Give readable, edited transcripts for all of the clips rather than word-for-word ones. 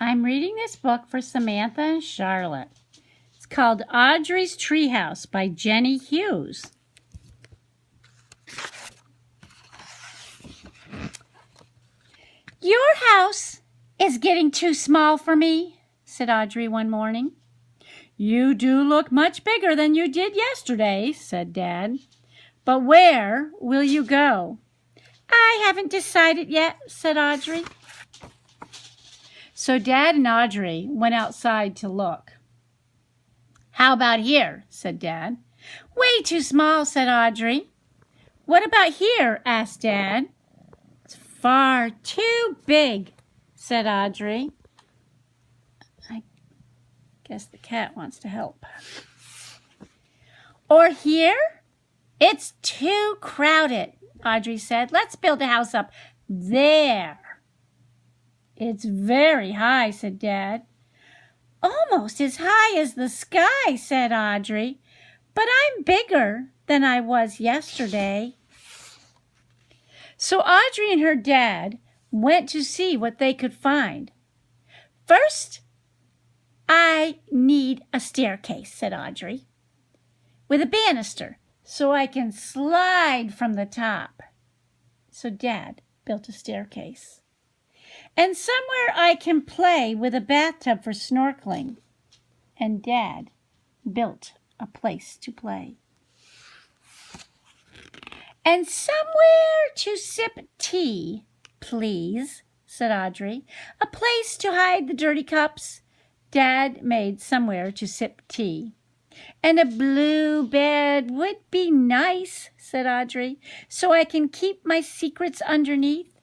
I'm reading this book for Samantha and Charlotte. It's called Audrey's Treehouse by Jenny Hughes. Your house is getting too small for me, said Audrey one morning. You do look much bigger than you did yesterday, said Dad. But where will you go? I haven't decided yet, said Audrey. So Dad and Audrey went outside to look. How about here? Said Dad. Way too small, said Audrey. What about here? Asked Dad. It's far too big, said Audrey. I guess the cat wants to help. Or here? It's too crowded, Audrey said. Let's build a house up there. It's very high, said Dad. Almost as high as the sky, said Audrey. But I'm bigger than I was yesterday. So Audrey and her dad went to see what they could find. First, I need a staircase, said Audrey, with a banister so I can slide from the top. So Dad built a staircase. And somewhere I can play with a bathtub for snorkeling. And Dad built a place to play. And somewhere to sip tea, please, said Audrey. A place to hide the dirty cups. Dad made somewhere to sip tea. And a blue bed would be nice, said Audrey, so I can keep my secrets underneath.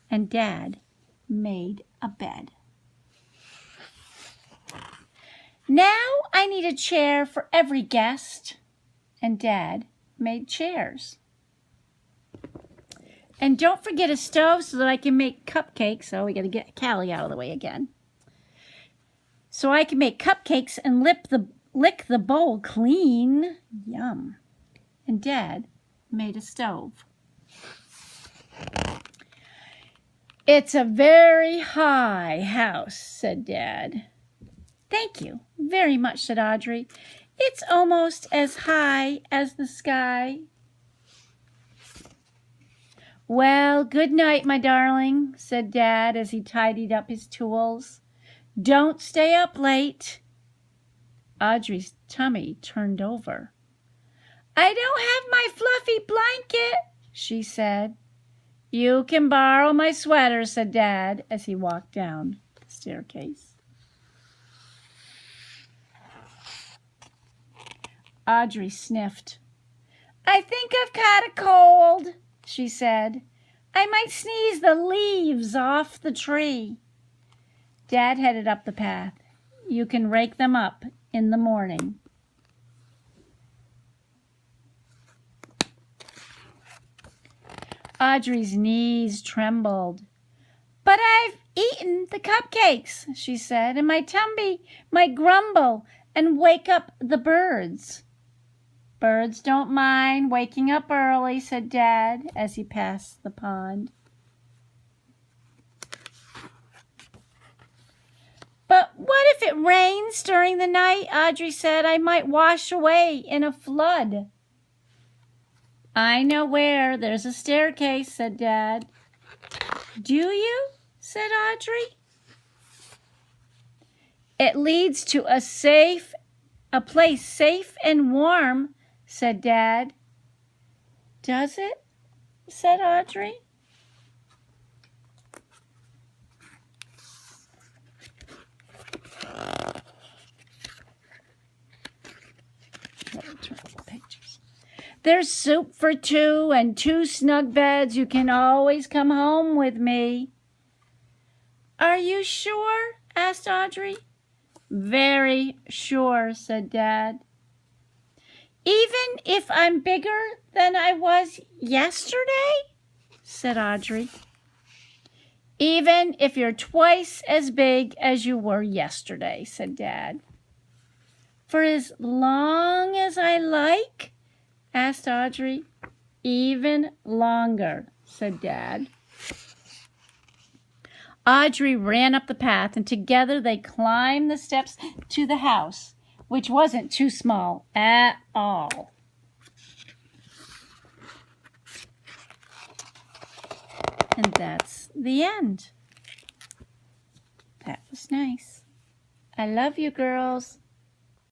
And Dad made a bed. Now I need a chair for every guest. And Dad made chairs. And don't forget a stove so that I can make cupcakes. Oh, we got to get Callie out of the way again. So I can make cupcakes and lick the bowl clean. Yum. And Dad made a stove. It's a very high house, said Dad. Thank you very much, said Audrey. It's almost as high as the sky. Well, good night, my darling, said Dad as he tidied up his tools. Don't stay up late. Audrey's tummy turned over. I don't have my fluffy blanket, she said. You can borrow my sweater, said Dad as he walked down the staircase. Audrey sniffed. I think I've caught a cold, she said. I might sneeze the leaves off the tree. Dad headed up the path. You can rake them up in the morning. Audrey's knees trembled. But I've eaten the cupcakes, she said, and my tummy might grumble and wake up the birds. Birds don't mind waking up early, said Dad as he passed the pond. But what if it rains during the night? Audrey said. I might wash away in a flood. I know where. There's a staircase, said Dad. Do you? Said Audrey. It leads to a place safe and warm, said Dad. Does it? Said Audrey. There's soup for two and 2 snug beds. You can always come home with me. Are you sure? Asked Audrey. Very sure, said Dad. Even if I'm bigger than I was yesterday? Said Audrey. Even if you're twice as big as you were yesterday, said Dad. For as long as I like? Asked Audrey. Even longer, said Dad. Audrey ran up the path, and together they climbed the steps to the house, which wasn't too small at all. And that's the end. That was nice. I love you, girls.